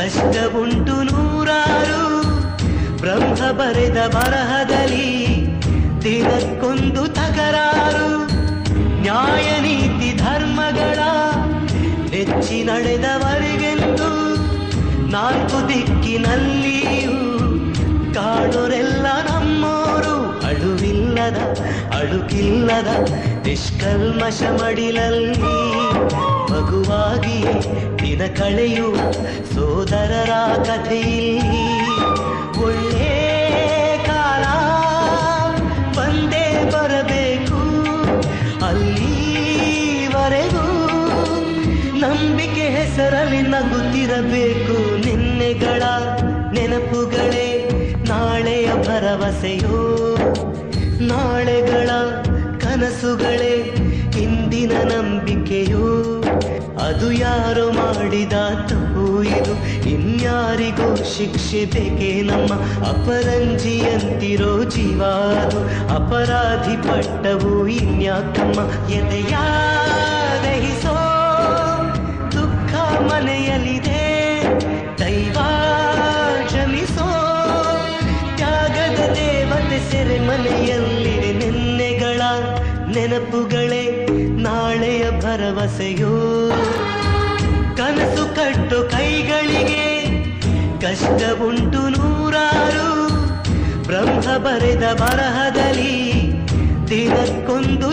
ಕಷ್ಟವುಂಟು ನೂರಾರು ಬ್ರಹ್ಮ ಬರೆದ ಬರಹದಲ್ಲಿ ದಿನಕ್ಕೊಂದು ತಕರಾರು ನ್ಯಾಯ ನೀತಿ ಧರ್ಮಗಳ ನೆಚ್ಚಿ ನಡೆದವರಿಗೆಂದು ನಾಲ್ಕು ದಿಕ್ಕಿನಲ್ಲಿಯೂ ಕಾಡೋರೆಲ್ಲ ನಮ್ಮೋರು ಅಳುವಿಲ್ಲದ ಅಳುಕಿಲ್ಲದ ನಿಷ್ಕಲ್ಮಶ ಮಡಿಲಲ್ಲಿ ಮಗುವಾಗಿಯೇ ದಿನ ಕಳೆಯುವ ಸೋದರರ ಕಥೆಯಲ್ಲಿ ಒಳ್ಳೆ ಕಾಲ ಬಂದೇ ಬರಬೇಕು ಅಲ್ಲಿವರೆಗೂ ನಂಬಿಕೆ ಹೆಸರಲ್ಲಿ ನಗುತ್ತಿರಬೇಕು ನಿನ್ನೆಗಳ ನೆನಪುಗಳೇ ನಾಳೆಯ ಭರವಸೆಯೋ ನಾಳೆಗಳ ಕನಸುಗಳೇ ಇಂದಿನ ನಂಬಿಕೆಯೋ ಅದು ಯಾರೋ ಮಾಡಿದ ತಪ್ಪು ಇದು ಇನ್ಯಾರಿಗೋ ಶಿಕ್ಷೆ ಬೇಕೇ ನಮ್ಮ ಅಪರಂಜಿಯಂತಿರೋ ಜೀವ ಅದು ಅಪರಾಧಿ ಪಟ್ಟವು ಇನ್ಯಾಕಮ್ಮ ಎದೆಯ ದಹಿಸೋ ದುಃಖ ಮನೆಯಲ್ಲಿದೆ ದೈವ ಕ್ಷಮಿಸೋ ತ್ಯಾಗದ ದೇವತೆ ಸೆರೆ ಮನೆಯಲ್ಲಿದೆ ನಿನ್ನೆಗಳ ನೆನಪುಗಳೇ ನಾಳೆಯ ಭರವಸೆಯೋ ಕನಸು ಕಟ್ಟು ಕೈಗಳಿಗೆ ಕಷ್ಟವುಂಟು ನೂರಾರು ಬ್ರಹ್ಮ ಬರೆದ ಬರಹದಲ್ಲಿ ದಿನಕ್ಕೊಂದು